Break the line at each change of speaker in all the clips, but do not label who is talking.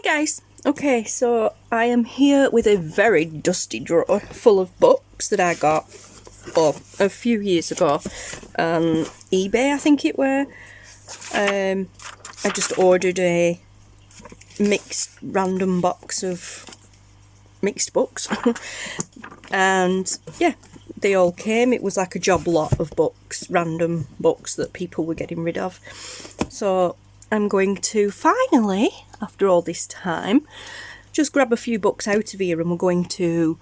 guys, okay, so I am here with a very dusty drawer full of books that I got a few years ago on eBay, I think it were. I just ordered a mixed random box of mixed books and yeah, they all came. It was like a job lot of books, random books that people were getting rid of. So I'm going to finally, after all this time, just grab a few books out of here and we're going to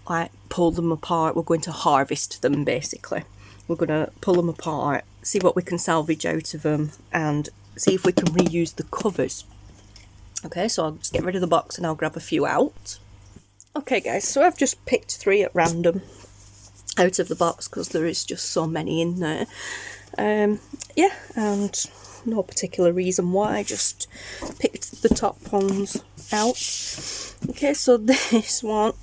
like pull them apart. We're going to harvest them basically. We're going to pull them apart, see what we can salvage out of them and see if we can reuse the covers. Okay, so I'll just get rid of the box and I'll grab a few out. Okay guys, so I've just picked 3 at random out of the box because there is just so many in there. Yeah, and no particular reason why, I just picked the top ones out. Okay, so this one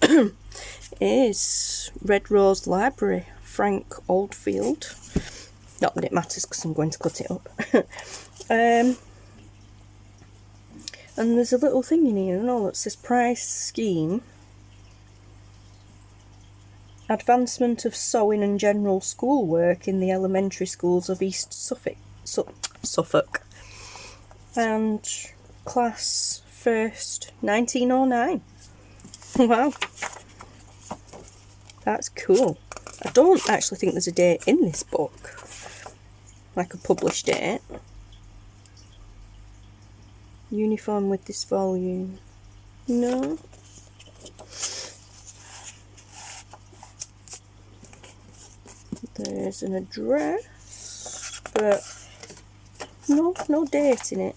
is Red Rose Library, Frank Oldfield. Not that it matters because I'm going to cut it up. And there's a little thing in here and all that says price scheme. Advancement of sewing and general schoolwork in the elementary schools of East Suffolk. And class 1st 1909. Wow. That's cool. I don't actually think there's a date in this book. Like a published date. Uniform with this volume. No. There's an address, but no date in it.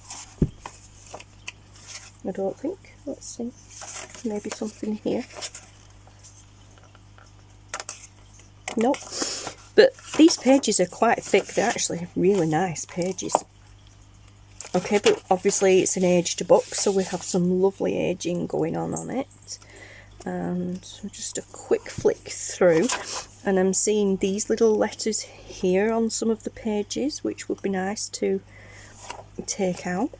I don't think. Let's see. Maybe something here. Nope. But these pages are quite thick. They're actually really nice pages. Okay, but obviously it's an aged book, so we have some lovely aging going on it. And just a quick flick through, and I'm seeing these little letters here on some of the pages, which would be nice to take out.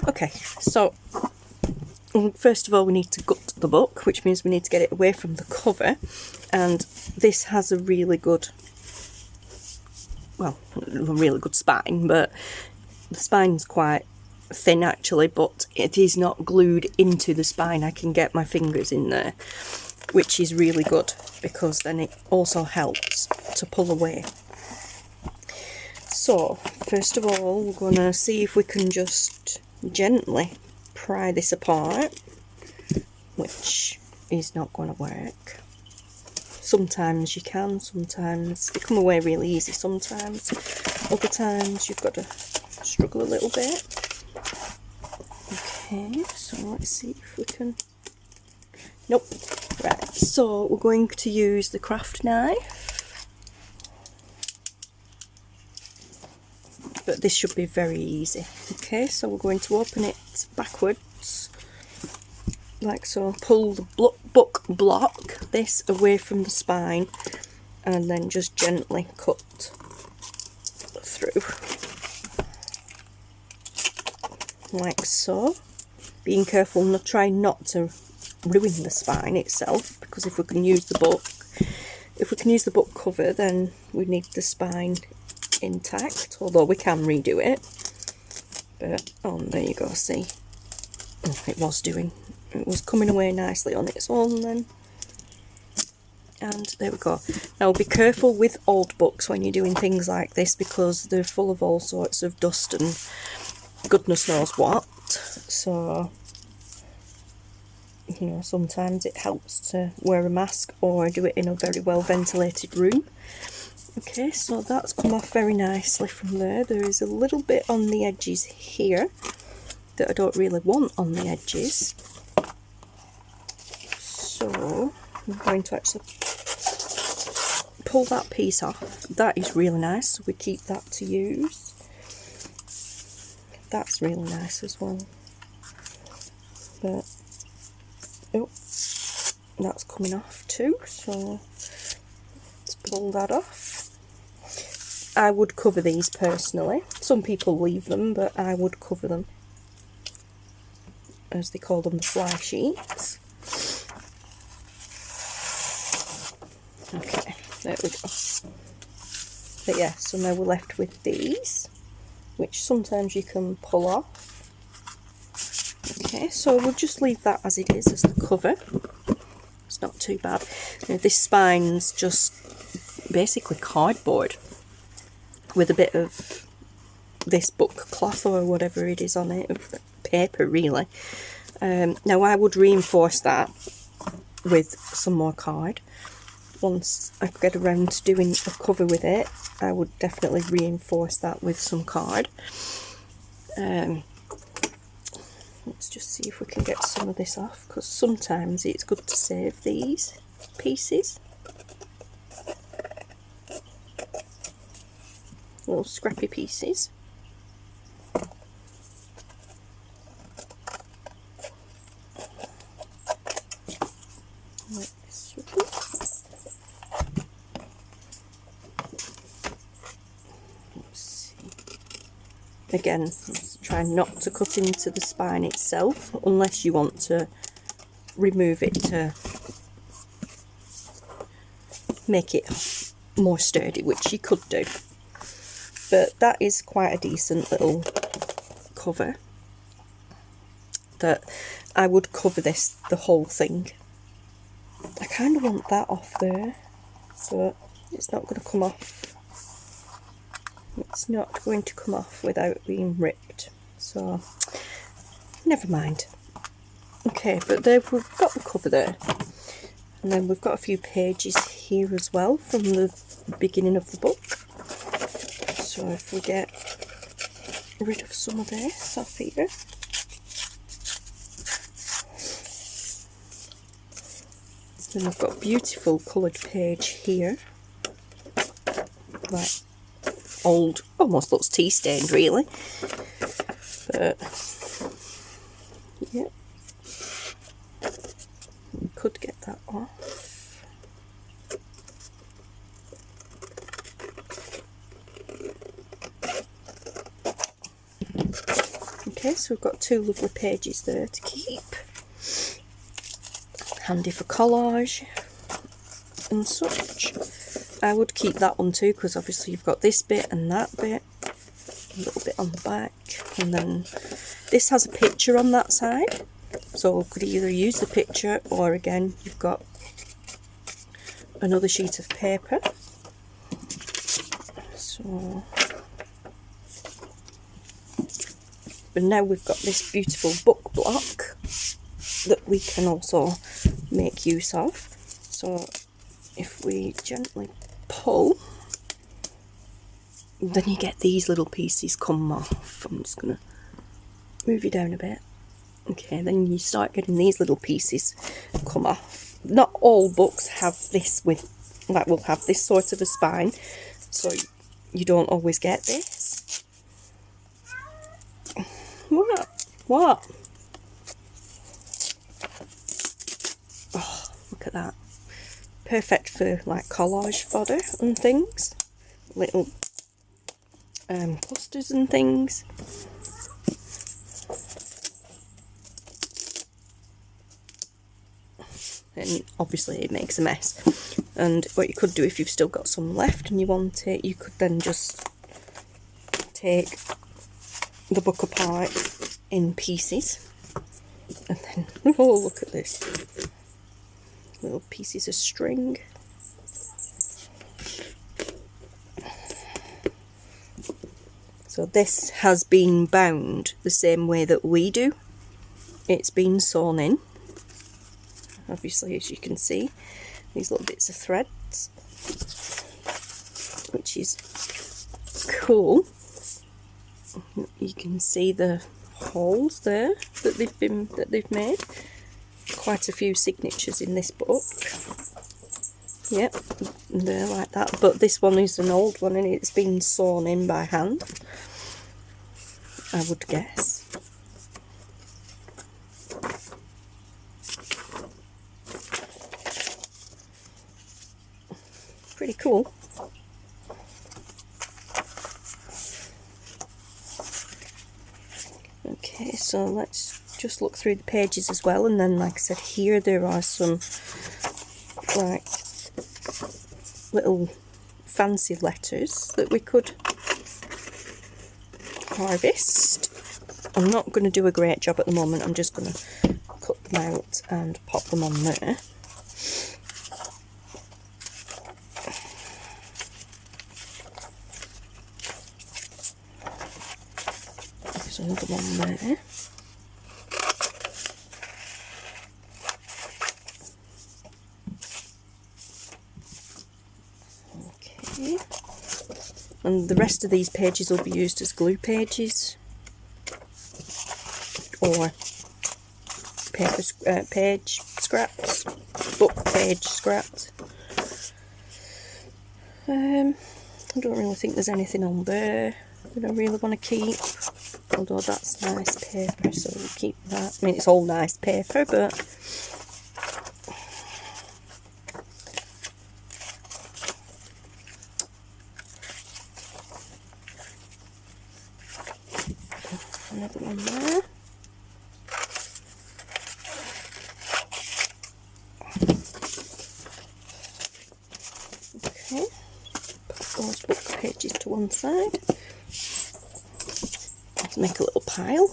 Okay, so first of all we need to gut the book, which means we need to get it away from the cover, and this has a really good, well, a really good spine, but the spine's quite thin actually, but it is not glued into the spine. I can get my fingers in there, which is really good because then it also helps to pull away. So first of all we're going to see if we can just gently pry this apart, which is not going to work. Sometimes you can, sometimes they come away really easy, sometimes other times you've got to struggle a little bit. Okay, so let's see if we can. Nope. Right, so we're going to use the craft knife, but this should be very easy. Okay, so we're going to open it backwards like so, pull the book block this away from the spine and then just gently cut through like so, being careful not trying not to ruin the spine itself, because if we can use the book cover, then we need the spine intact, although we can redo it. But oh, there you go, see, oh, it was coming away nicely on its own then. And there we go. Now be careful with old books when you're doing things like this, because they're full of all sorts of dust and goodness knows what. So, you know, sometimes it helps to wear a mask or do it in a very well ventilated room. Okay, so that's come off very nicely from there. There is a little bit on the edges here that I don't really want on the edges. So I'm going to actually pull that piece off. That is really nice, so we keep that to use. That's really nice as well. But oh, that's coming off too, so let's pull that off. I would cover these personally. Some people leave them, but I would cover them, as they call them, the fly sheets. Okay, there we go. But yeah, so now we're left with these, which sometimes you can pull off. Okay, so we'll just leave that as it is, as the cover. It's not too bad. Now, this spine's just basically cardboard with a bit of this book cloth or whatever it is on it, paper really. Now I would reinforce that with some more card. Once I get around to doing a cover with it, I would definitely reinforce that with some card. Let's just see if we can get some of this off, because sometimes it's good to save these pieces. Little scrappy pieces. Again, try not to cut into the spine itself, unless you want to remove it to make it more sturdy, which you could do. But that is quite a decent little cover. That I would cover this, the whole thing. I kind of want that off there, but it's not going to come off. It's not going to come off without being ripped, so never mind. Okay, but there we've got the cover there, and then we've got a few pages here as well from the beginning of the book. So if we get rid of some of this off here, then we've got a beautiful coloured page here, like old, almost looks tea stained really, but yeah, we could get that off. Okay, so we've got two lovely pages there to keep, handy for collage and such. I would keep that one too, because obviously you've got this bit and that bit, a little bit on the back, and then this has a picture on that side, so we could either use the picture, or again you've got another sheet of paper. So, but now we've got this beautiful book block that we can also make use of. So if we gently pull, then you get these little pieces come off. I'm just going to move you down a bit. Okay, then you start getting these little pieces come off. Not all books have this with, like, will have this sort of a spine, so you don't always get this. What? Oh, look at that. Perfect for like collage fodder and things, little posters and things. And obviously it makes a mess, and what you could do, if you've still got some left and you want it, you could then just take the book apart in pieces, and then, oh, look at this, little pieces of string. So this has been bound the same way that we do. It's been sewn in, obviously, as you can see, these little bits of threads, which is cool. You can see the holes there that they've made. Quite a few signatures in this book. Yep, they're like that. But this one is an old one, and it's been sewn in by hand, I would guess. Pretty cool. so let's just look through the pages as well, and then like I said, here there are some like little fancy letters that we could harvest. I'm not going to do a great job at the moment, I'm just going to cut them out and pop them on there. There's another one there. Okay. And the rest of these pages will be used as glue pages or paper page scraps, book page scraps. I don't really think there's anything on there that I really want to keep, although that's nice paper, so we'll keep that. I mean, it's all nice paper, but another one there. Okay, put those book pages to one side. Let's make a little pile.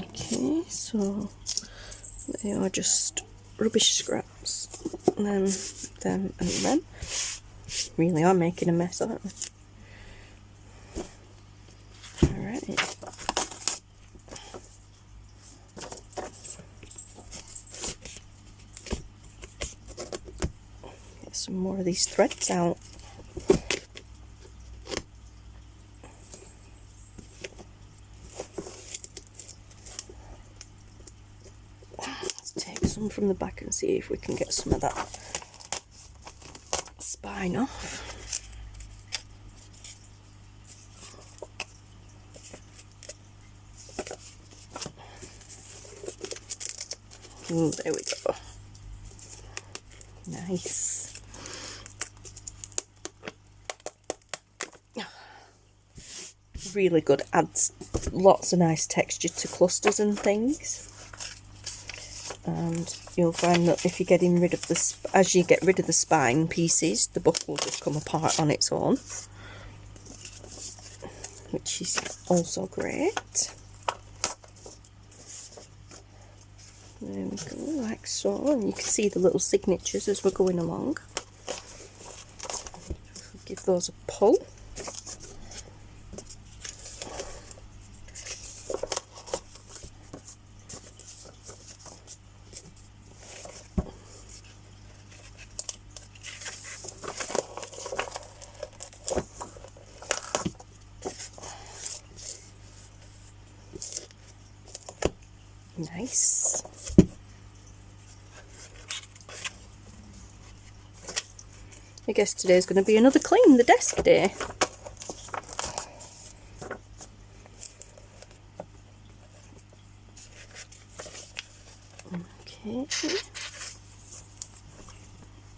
Okay, so they are just rubbish scraps, and then them and them. Really are making a mess, aren't we? Alright. Get some more of these threads out. Let's take some from the back and see if we can get some of that spine off. Ooh, there we go. Nice. Really good. Adds lots of nice texture to clusters and things. And you'll find that if you're getting rid of the, as you get rid of the spine pieces, the book will just come apart on its own, which is also great. There we go, like so, and you can see the little signatures as we're going along. Give those a pull. Nice. I guess today's going to be another clean the desk day. Okay.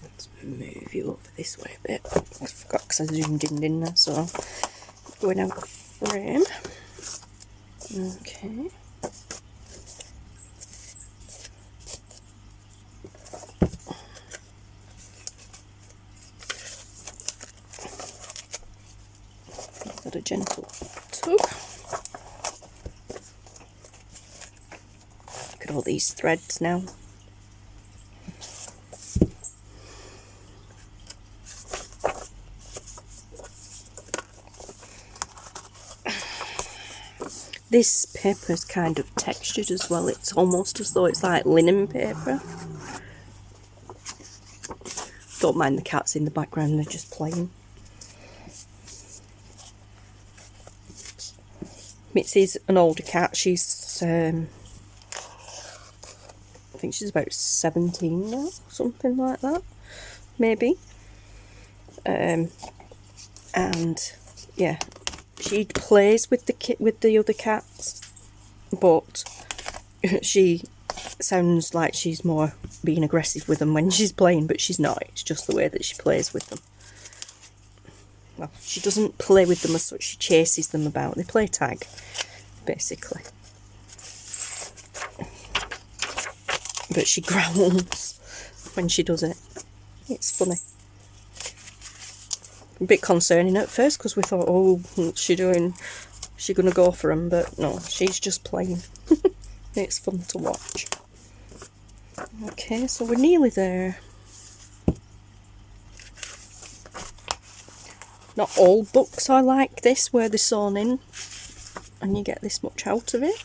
Let's move you over this way a bit. I forgot because I zoomed in, didn't I? So, going out of frame. Okay. Got a gentle tug. Look at all these threads now. This paper is kind of textured as well. It's almost as though it's like linen paper. Don't mind the cats in the background, they're just playing. Mitzi's an older cat. She's, I think she's about 17 now, something like that, maybe. And yeah, she plays with the other cats, but she sounds like she's more being aggressive with them when she's playing, but she's not. It's just the way that she plays with them. Well, she doesn't play with them as such, she chases them about. They play tag. basically. But she growls when she does it. It's funny. A bit concerning at first because we thought, oh, what's she doing? Is she gonna go for him? But no, she's just playing. It's fun to watch. Okay, so we're nearly there. Not all books are like this, where they're sewn in and you get this much out of it.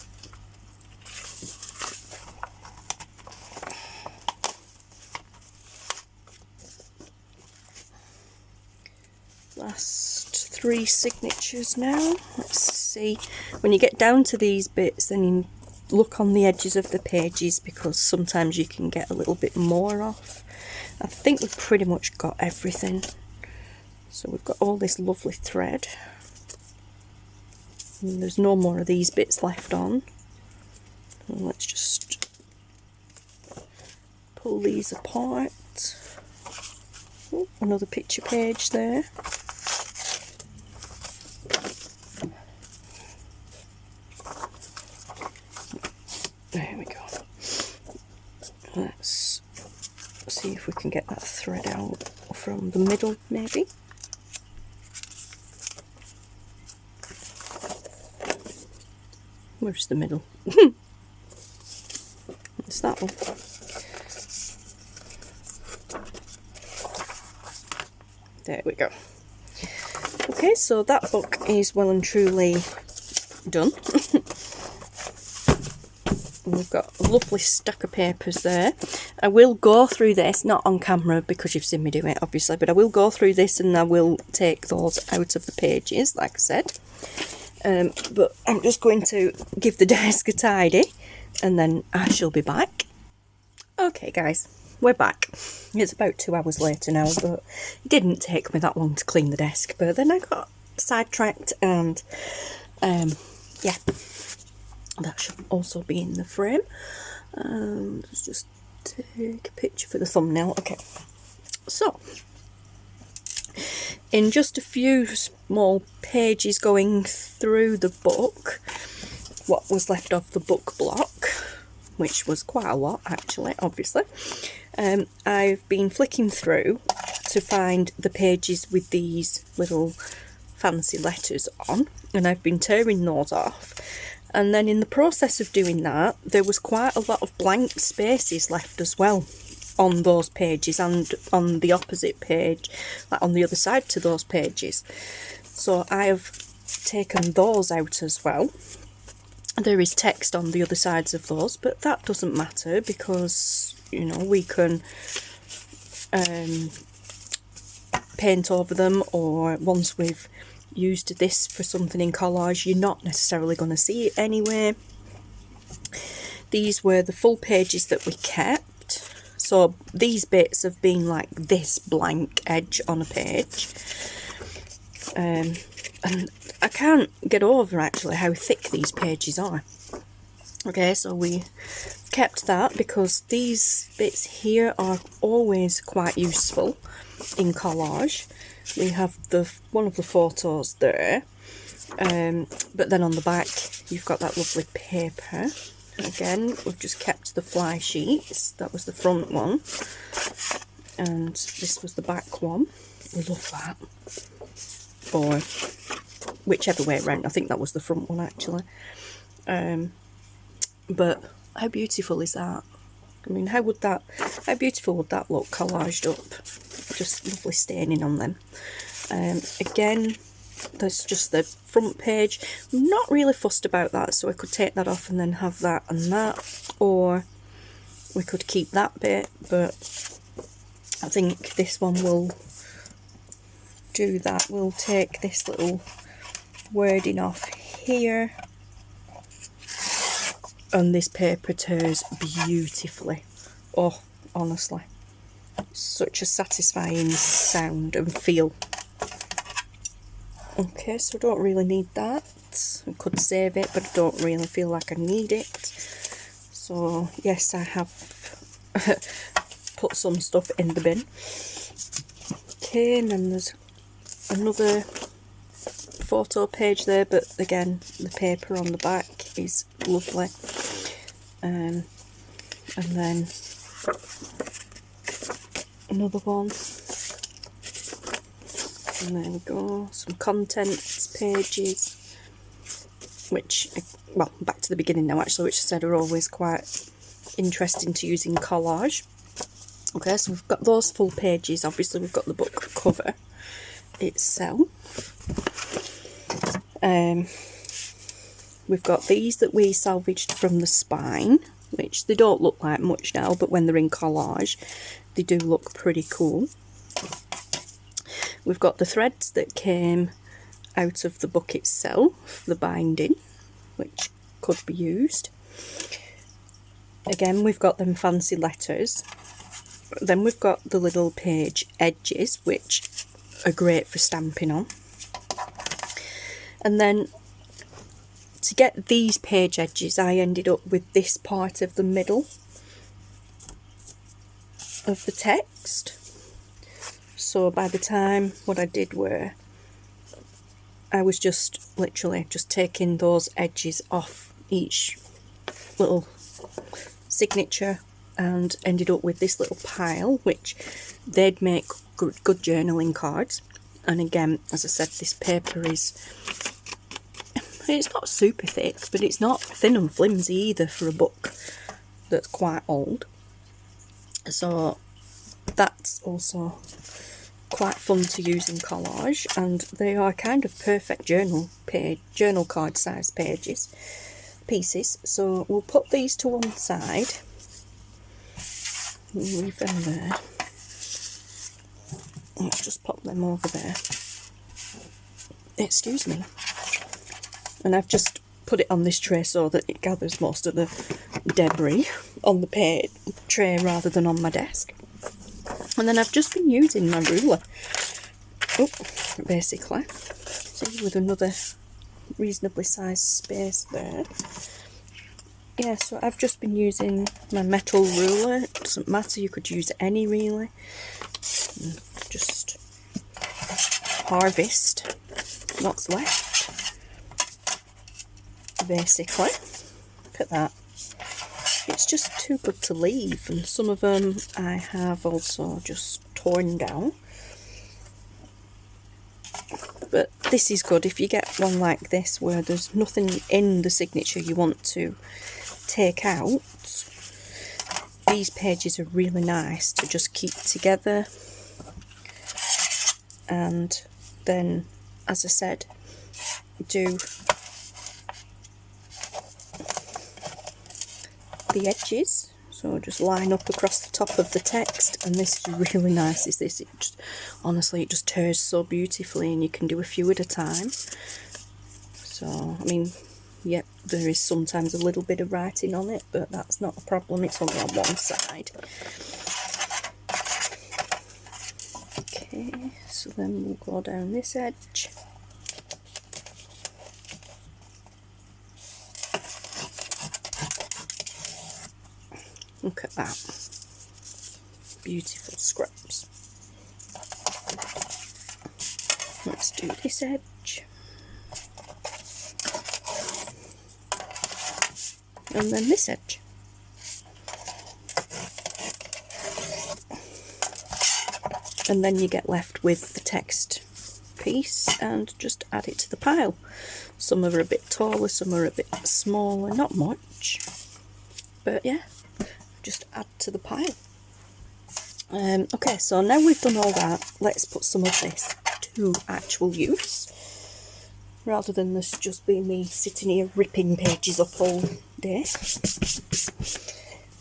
Last 3 signatures now. Let's see. When you get down to these bits, then you look on the edges of the pages because sometimes you can get a little bit more off. I think we've pretty much got everything. So we've got all this lovely thread. And there's no more of these bits left on. And let's just pull these apart. Oh, another picture page there. There we go. Let's see if we can get that thread out from the middle, maybe. Where's the middle? It's that one. There we go. Okay, so that book is well and truly done. We've got a lovely stack of papers there. I will go through this, not on camera because you've seen me do it obviously, but I will go through this and I will take those out of the pages, like I said. But I'm just going to give the desk a tidy and then I shall be back. Okay guys, we're back. It's about 2 hours later now, but it didn't take me that long to clean the desk, but then I got sidetracked and yeah, that should also be in the frame. Let's just take a picture for the thumbnail. Okay, so in just a few small pages going through the book, what was left of the book block, which was quite a lot actually, obviously, I've been flicking through to find the pages with these little fancy letters on, and I've been tearing those off. And then in the process of doing that, there was quite a lot of blank spaces left as well on those pages and on the opposite page, like on the other side to those pages. So I have taken those out as well. There is text on the other sides of those, but that doesn't matter because, you know, we can paint over them, or once we've used this for something in collage, you're not necessarily going to see it anyway. These were the full pages that we kept, so these bits have been like this blank edge on a page, and I can't get over actually how thick these pages are. Okay, so we kept that because these bits here are always quite useful in collage. We have one of the photos there, but then on the back you've got that lovely paper. Again, we've just kept the fly sheets. That was the front one, and this was the back one. We love that. Or whichever way around, I think that was the front one actually. But how beautiful is that? I mean, how beautiful would that look collaged up? Just lovely staining on them. Again, there's just the front page. I'm not really fussed about that, so I could take that off and then have that and that, or we could keep that bit, but I think this one will do that. We'll take this little wording off here, and this paper tears beautifully. Oh, honestly, such a satisfying sound and feel. Okay, so I don't really need that. I could save it, but I don't really feel like I need it. So yes, I have put some stuff in the bin. Okay, and then there's another photo page there, but again, the paper on the back is lovely. And then another one. And there we go, some contents pages, which, well, back to the beginning now actually, which I said are always quite interesting to use in collage. Okay, so we've got those full pages. Obviously we've got the book cover itself. We've got these that we salvaged from the spine, which they don't look like much now, but when they're in collage they do look pretty cool. We've got the threads that came out of the book itself, the binding, which could be used. Again, we've got them fancy letters. Then we've got the little page edges, which are great for stamping on. And then to get these page edges, I ended up with this part of the middle of the text. So by the time, what I did were, I was just literally just taking those edges off each little signature and ended up with this little pile, which they'd make good journaling cards. And again, as I said, this paper is, it's not super thick, but it's not thin and flimsy either for a book that's quite old. So that's also quite fun to use in collage, and they are kind of perfect journal card size pieces. So we'll put these to one side, leave them there. Let's just pop them over there. Excuse me. And I've just put it on this tray so that it gathers most of the debris on the tray rather than on my desk. And then I've just been using my ruler, basically, see, with another reasonably sized space there. Yeah, so I've just been using my metal ruler. It doesn't matter, you could use any really. And just harvest what's left, basically. Look at that. It's just too good to leave, and some of them I have also just torn down. But this is good if you get one like this where there's nothing in the signature you want to take out. These pages are really nice to just keep together. And then, as I said, do the edges, so just line up across the top of the text. And this is really nice, is this, honestly it just tears so beautifully, and you can do a few at a time. So I mean, yep, there is sometimes a little bit of writing on it, but that's not a problem, it's only on one side. Okay, so then we'll go down this edge. Look at that. Beautiful scraps. Let's do this edge. And then this edge. And then you get left with the text piece and just add it to the pile. Some are a bit taller, some are a bit smaller, not much. But yeah. Just add to the pile. Okay, so now we've done all that, let's put some of this to actual use, rather than this just being me sitting here ripping pages up all day.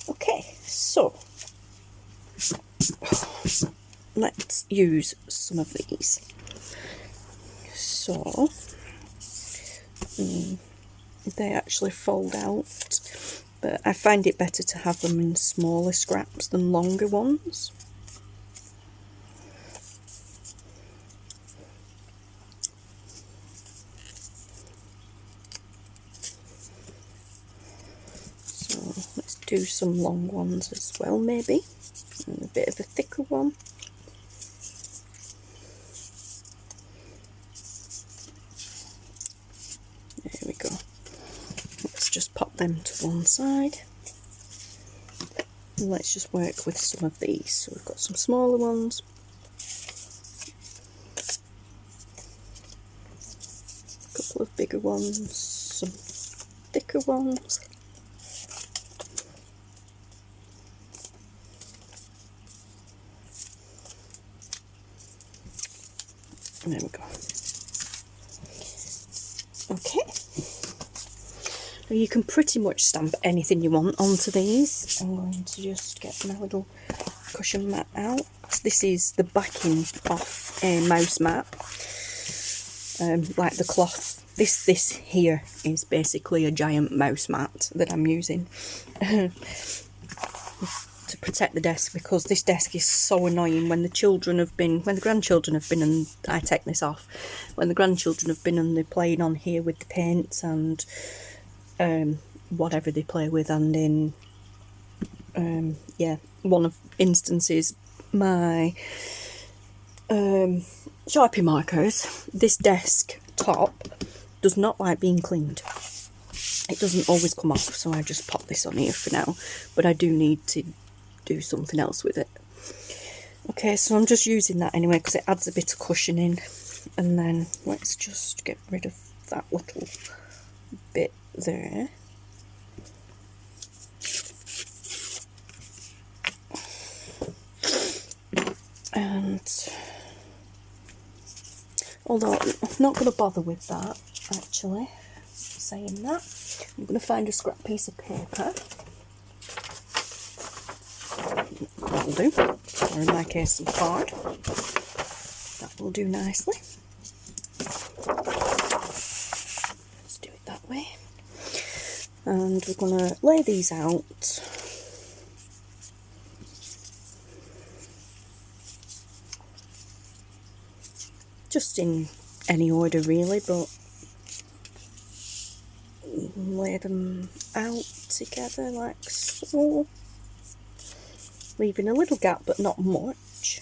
Okay, so let's use some of these. So they actually fold out, but I find it better to have them in smaller scraps than longer ones. So let's do some long ones as well, maybe, and a bit of a thicker one. them to one side. And let's just work with some of these. So we've got some smaller ones. A couple of bigger ones, some thicker ones. There we go. Okay. Now you can pretty much stamp anything you want onto these. I'm going to just get my little cushion mat out. This is the backing off a mouse mat, like the cloth. This here is basically a giant mouse mat that I'm using to protect the desk, because this desk is so annoying when the grandchildren have been, and I take this off, when the grandchildren have been and they're playing on here with the paints and whatever they play with, and in yeah, one of instances, my Sharpie markers, this desk top does not like being cleaned. It doesn't always come off, so I just pop this on here for now, but I do need to do something else with it. Okay, so I'm just using that anyway because it adds a bit of cushioning. And then let's just get rid of that little bit there. And although I'm not going to bother with that, actually, saying that, I'm going to find a scrap piece of paper. That'll do, or in my case some card. That will do nicely. Let's do it that way. And we're going to lay these out. Just in any order really, but lay them out together like so. Leaving a little gap, but not much.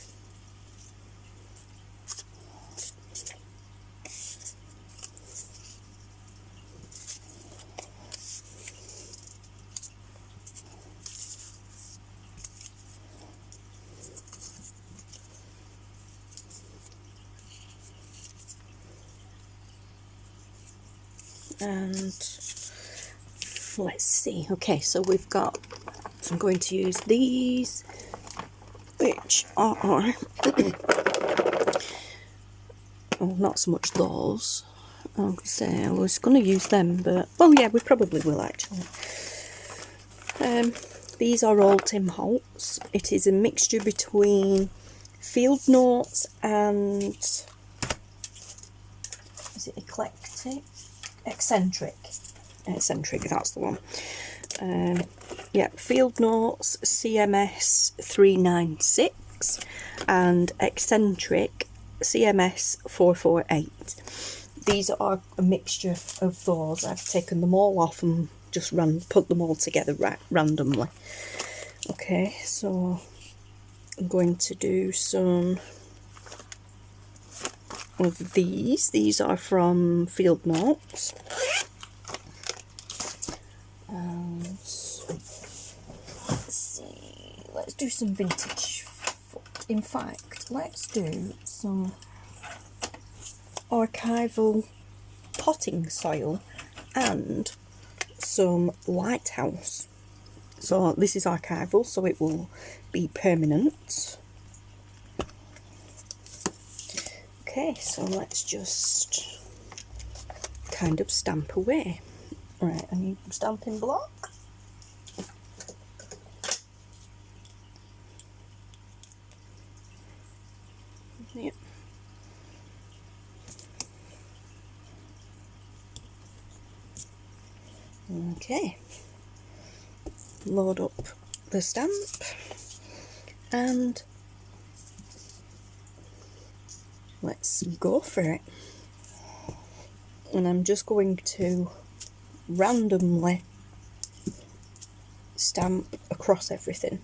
And let's see. Okay, so we've got, so I'm going to use these, which are well, not so much those. I was going to say I was going to use them, but well, yeah, we probably will actually. These are all Tim Holtz. It is a mixture between Field Notes and, is it eclectic? Eccentric, that's the one. Yeah, Field Notes CMS 396 and Eccentric CMS 448. These are a mixture of those. I've taken them all off and just put them all together randomly. Okay, so I'm going to do some of these. These are from Field Notes. And let's see, let's do some vintage. In fact, let's do some archival potting soil and some lighthouse. So this is archival, so it will be permanent. Okay, so let's just kind of stamp away. Right, I need a stamping block. Yep. Okay. Load up the stamp and let's go for it. And I'm just going to randomly stamp across everything.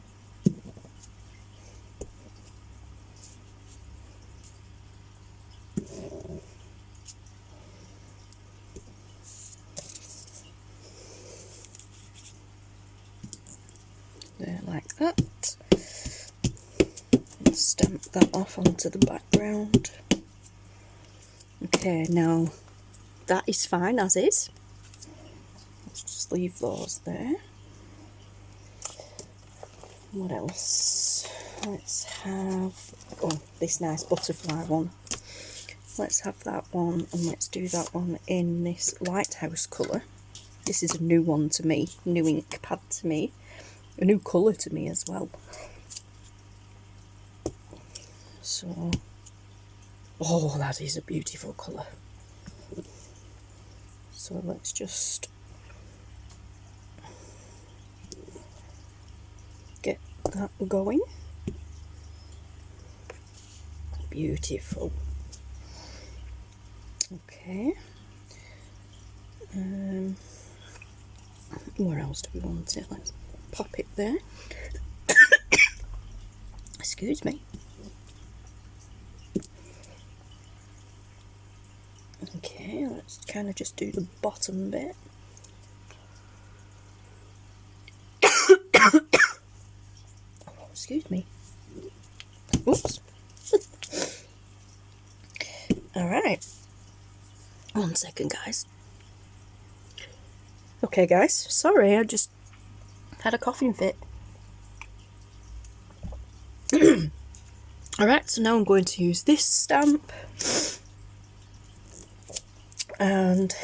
that off onto the background. Okay, now that is fine as is. Let's just leave those there. What else? Let's have, oh, this nice butterfly one. Let's have that one, and let's do that one in this lighthouse colour. This is a new one to me, new ink pad to me, a new colour to me as well. So, oh, that is a beautiful colour. So let's just get that going. Beautiful. Okay. Where else do we want it? Let's pop it there. Excuse me. Okay, let's kind of just do the bottom bit. Oh, excuse me. Oops. Alright. 1 second, guys. Okay, guys. Sorry, I just had a coughing fit. Alright, so now I'm going to use this stamp. And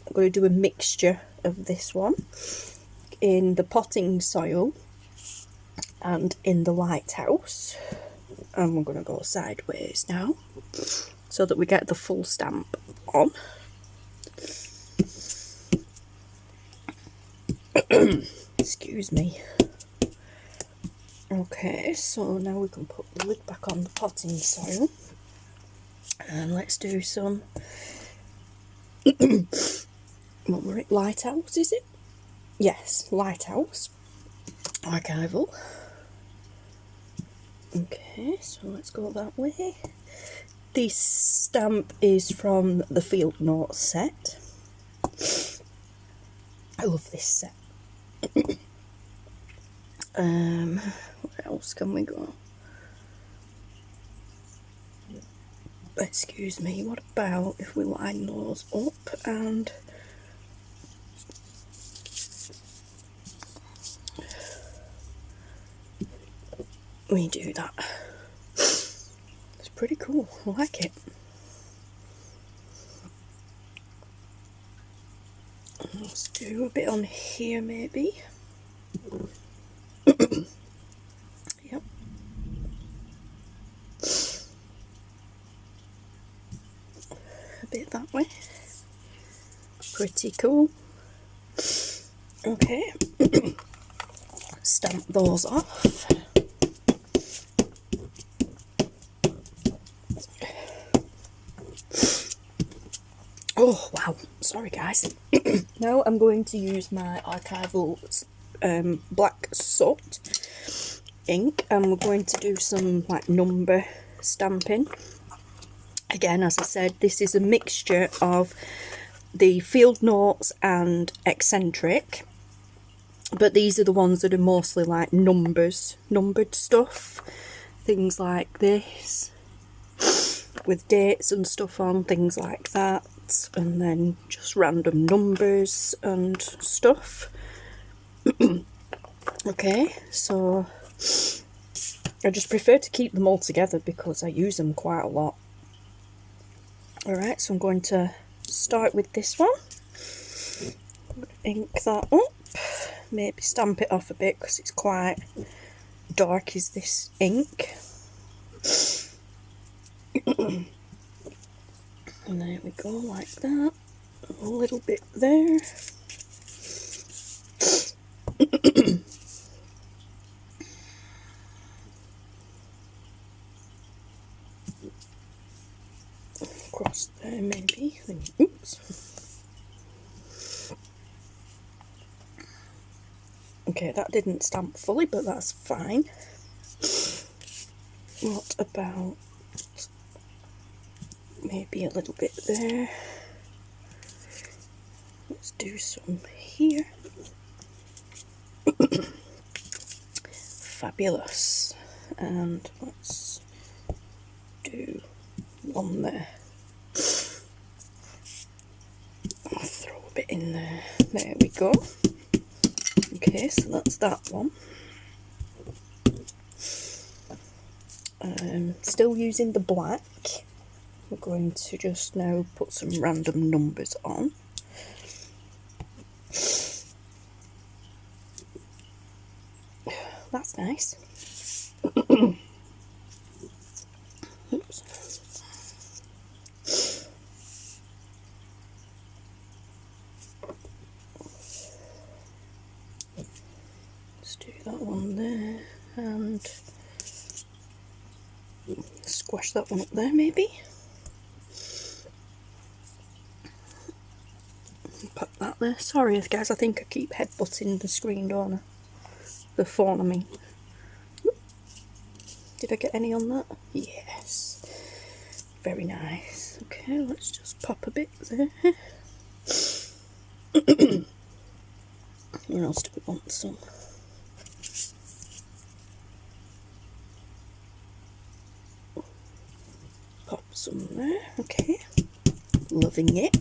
I'm going to do a mixture of this one in the potting soil and in the lighthouse. And we're going to go sideways now so that we get the full stamp on. Excuse me. Okay, so now we can put the lid back on the potting soil. And let's do some, what were it, lighthouse, is it? Yes, lighthouse, archival. Okay, so let's go that way. This stamp is from the Field Notes set. I love this set. Where else can we go? Excuse me, what about if we line those up and we do that? It's pretty cool, I like it. Let's do a bit on here maybe. Yep. A bit that way. Pretty cool. Okay. Stamp those off. Oh wow, sorry guys. Now I'm going to use my archival black soot ink, and we're going to do some like number stamping. Again, as I said, this is a mixture of the Field Notes and Eccentric, but these are the ones that are mostly like numbered stuff, things like this with dates and stuff on, things like that, and then just random numbers and stuff. Okay, so I just prefer to keep them all together because I use them quite a lot. Alright, so I'm going to start with this one. Ink that up, maybe stamp it off a bit because it's quite dark, is this ink. And there we go, like that. A little bit there. Across there maybe. Oops. Okay, that didn't stamp fully, but that's fine. What about maybe a little bit there? Let's do some here. Fabulous. And let's on there. I'll throw a bit in there. There we go. Okay, so that's that one. Still using the black. We're going to just now put some random numbers on. That's nice. Oops. Let's do that one there and squash that one up there maybe. Put that there. Sorry guys, I think I keep headbutting the screen, don't I? The phone, I mean. Did I get any on that? Yes. Very nice. Okay, let's just pop a bit there. Where else do we want some? Pop some there. Okay. Loving it.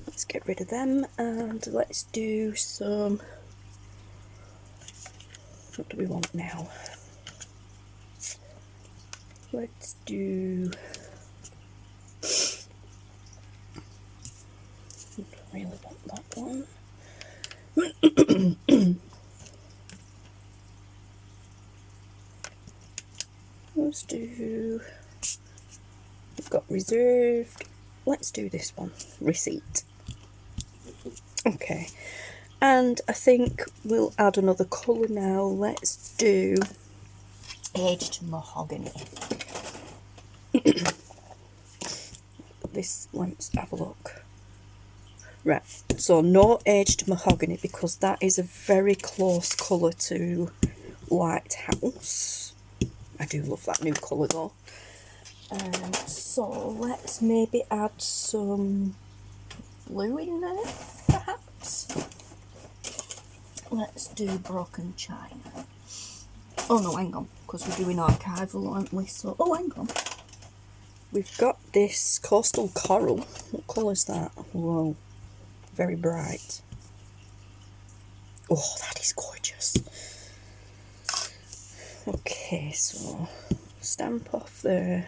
Let's get rid of them and let's do some... What do we want now? Let's do... I don't really want that one. Let's do... We've got reserved. Let's do this one. Receipt. Okay. And I think we'll add another colour now. Let's do aged mahogany. This, let's have a look. Right, so no aged mahogany because that is a very close colour to Lighthouse. I do love that new colour though. So let's maybe add some blue in there, perhaps. Let's do broken china. Oh no, hang on, because we're doing archival, aren't we? So, oh, hang on. We've got this coastal coral. What colour is that? Whoa, very bright. Oh, that is gorgeous. Okay, so stamp off there.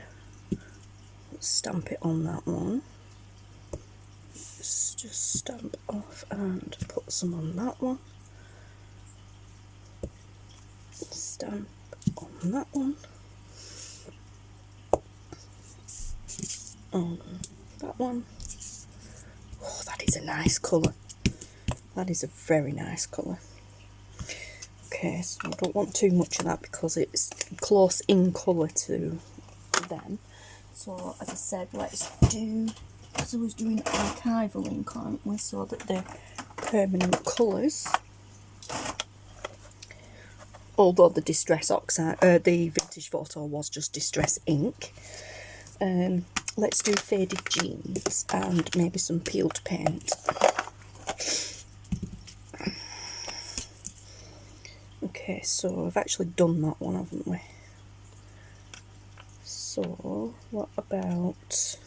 Let's stamp it on that one. Let's just stamp off and put some on that one. Stamp on that one. On that one. Oh, that is a nice colour. That is a very nice colour. Okay, so I don't want too much of that because it's close in colour to them. So as I said, let's do, as I was doing archival ink, aren't we, so that they're permanent colours. Although the Distress Oxide, the Vintage Photo was just Distress ink. Let's do Faded Jeans and maybe some peeled paint. Okay, so I've actually done that one, haven't we? So what about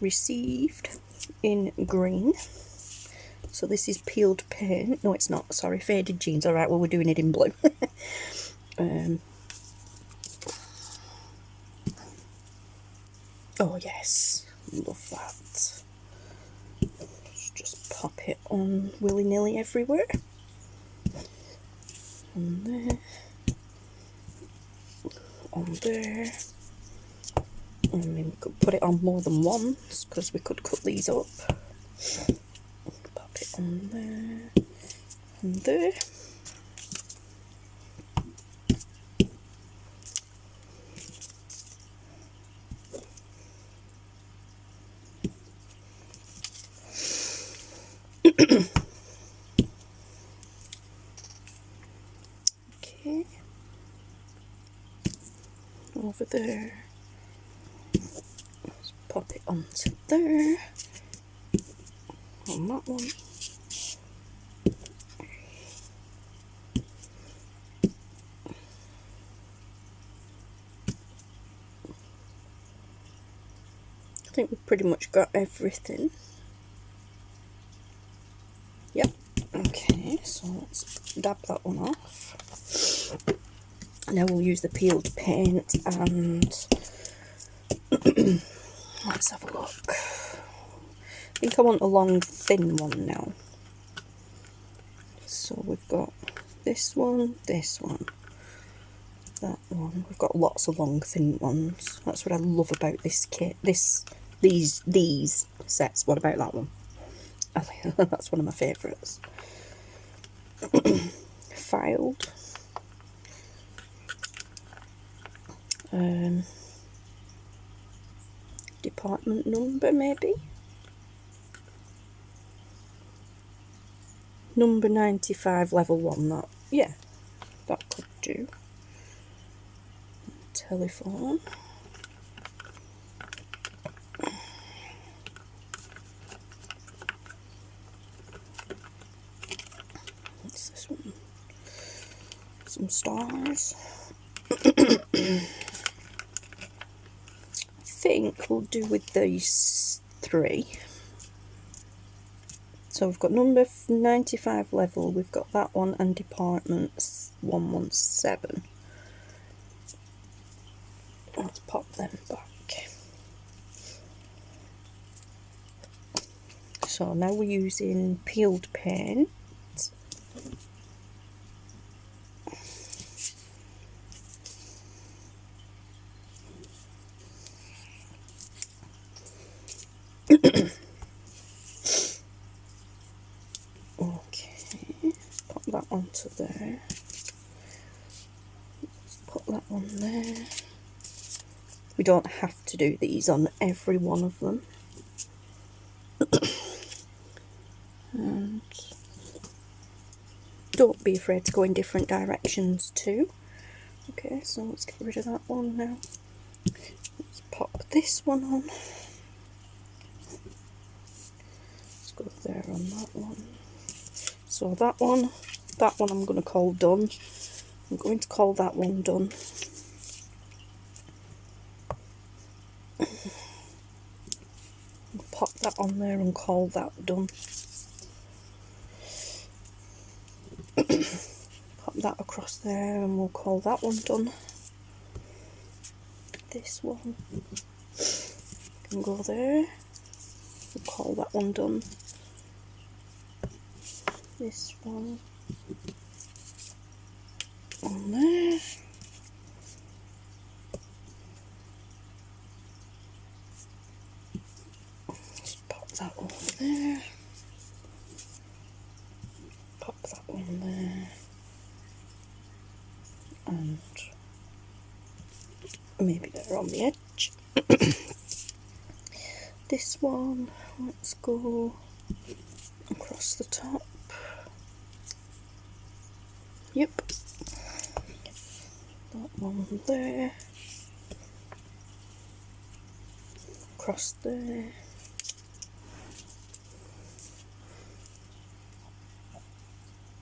Received in green? So this is peeled paint. No, it's not. Sorry, Faded Jeans. All right, well, we're doing it in blue. Oh, yes. Love that. Let's just pop it on willy-nilly everywhere. On there. On there. I mean, we could put it on more than once because we could cut these up. Pop it on there and there. Okay. Over there. Let's pop it onto there. On that one. think we've pretty much got everything. Yep. Okay, so let's dab that one off. Now we'll use the peeled paint and let's have a look. I think I want a long thin one now. So we've got this one, that one. We've got lots of long thin ones. That's what I love about this kit. These sets. What about that one? I think that's one of my favourites. Filed. Department number maybe? Number 95, level 1, that, yeah, that could do. Telephone. What's this one? Some stars. I think we'll do with these 3. So we've got number 95 level, we've got that one, and departments 117. Let's pop them back. So now we're using peeled paint. That onto there. Let's put that one there. We don't have to do these on every one of them. And don't be afraid to go in different directions too. Okay, so let's get rid of that one now. Let's pop this one on. Let's go there on that one. So that one I'm going to call done. I'm going to call that one done. Pop that on there and call that done. Pop that across there and we'll call that one done. This one can go there. We'll call that one done. This one on there. Just pop that over there. Pop that one there. And maybe there on the edge. This one, let's go across the top. Yep. That one there. Across there.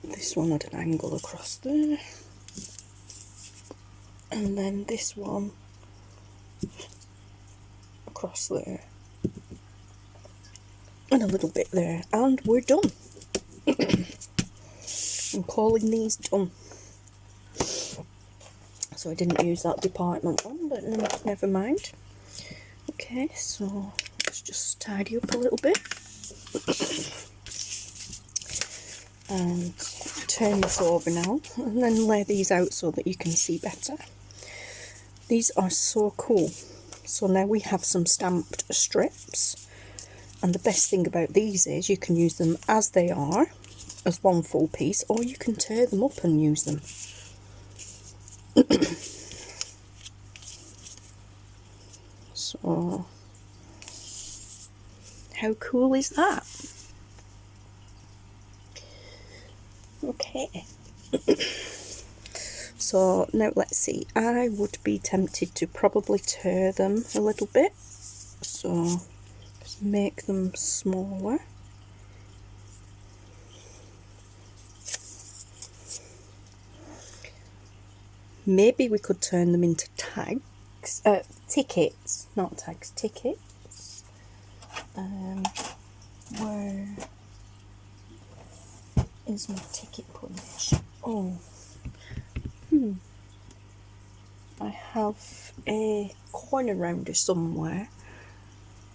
This one at an angle across there. And then this one across there. And a little bit there. And we're done. I'm calling these done. So I didn't use that department one, but never mind. Okay, so let's just tidy up a little bit. And turn this over now, and then lay these out so that you can see better. These are so cool. So now we have some stamped strips. And the best thing about these is you can use them as they are, as one full piece, or you can tear them up and use them. So, how cool is that? Okay. So now let's see, I would be tempted to probably tear them a little bit. So just make them smaller. Maybe we could turn them into tags, tickets, not tags, tickets. Where is my ticket punch? Oh, I have a corner rounder somewhere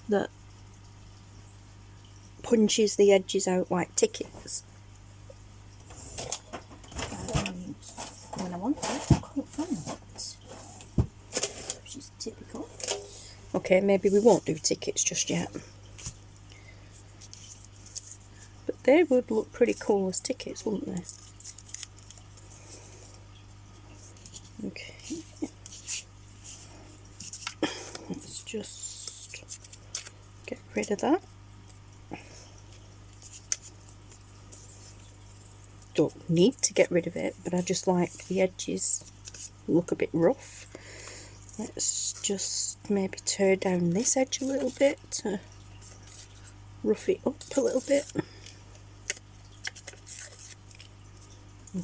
that punches the edges out like tickets. When I want it, I can't find it. Which is typical. Okay, maybe we won't do tickets just yet. But they would look pretty cool as tickets, wouldn't they? Okay. Let's just get rid of that. Don't need to get rid of it, but I just like the edges look a bit rough. Let's just maybe tear down this edge a little bit to rough it up a little bit.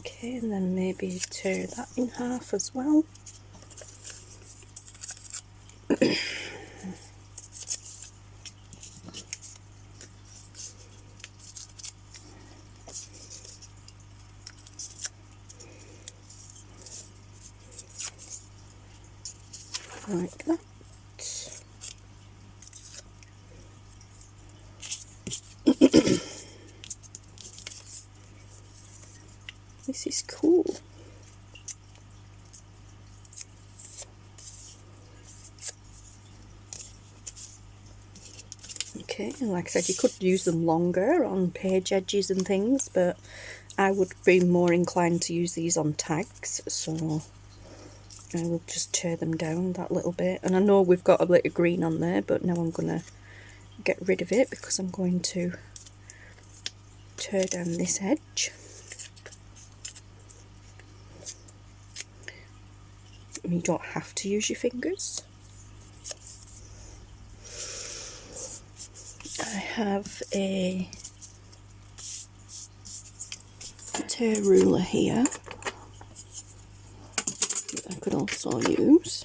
Okay, and then maybe tear that in half as well. Like that. This is cool. Okay, and like I said, you could use them longer on page edges and things, but I would be more inclined to use these on tags, so I will just tear them down that little bit. And I know we've got a bit of green on there, but now I'm going to get rid of it because I'm going to tear down this edge. You don't have to use your fingers. I have a tear ruler here that I could also use.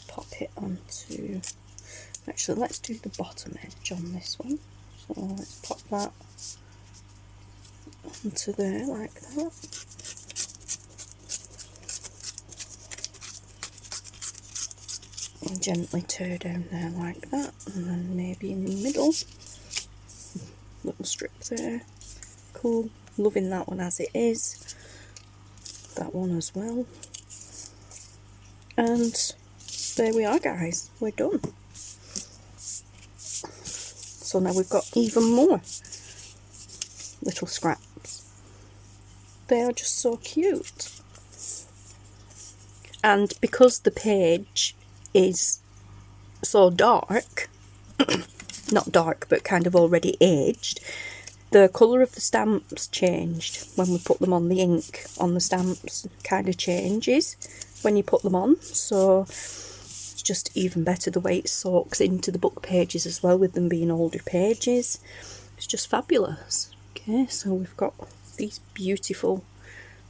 Pop it onto, actually let's do the bottom edge on this one. So let's pop that onto there like that. And gently tear down there like that, and then maybe in the middle, little strip there. Cool, loving that one as it is. That one as well. And there we are, guys, we're done. So now we've got even more little scraps. They are just so cute. And because the page is so dark, not dark but kind of already aged, the colour of the stamps changed when we put them on. The ink on the stamps kind of changes when you put them on, so it's just even better the way it soaks into the book pages as well, with them being older pages. It's just fabulous. Okay, so we've got these beautiful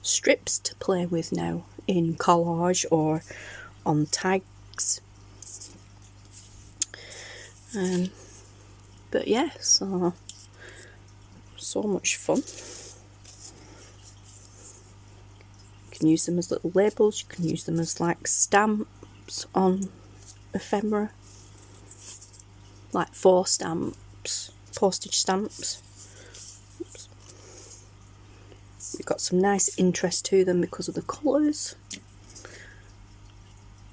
strips to play with now in collage or on tags. But yeah, so much fun. You can use them as little labels, you can use them as like stamps on ephemera, like 4 stamps, postage stamps. Oops. You've got some nice interest to them because of the colours.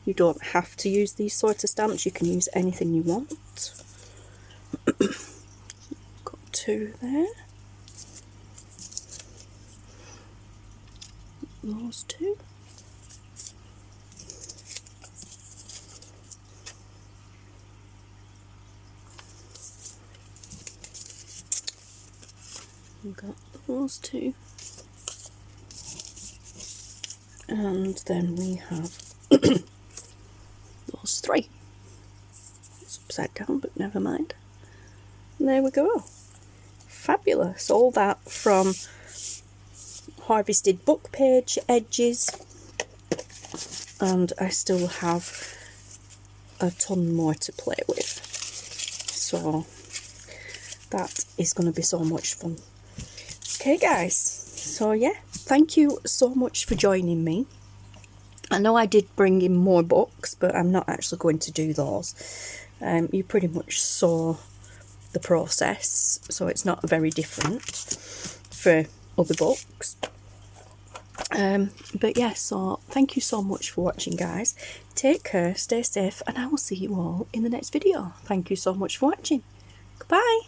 You don't have to use these sorts of stamps, you can use anything you want. Got 2 there. Those 2. We've got those 2. And then we have those 3. It's upside down, but never mind. And there we go. Fabulous. All that from harvested book page edges and I still have a ton more to play with. So that is going to be so much fun. Okay guys, so yeah, thank you so much for joining me. I know I did bring in more books, but I'm not actually going to do those. You pretty much saw the process, so it's not very different for other books. But yeah, so thank you so much for watching guys. Take care, stay safe, and I will see you all in the next video. Thank you so much for watching. Goodbye.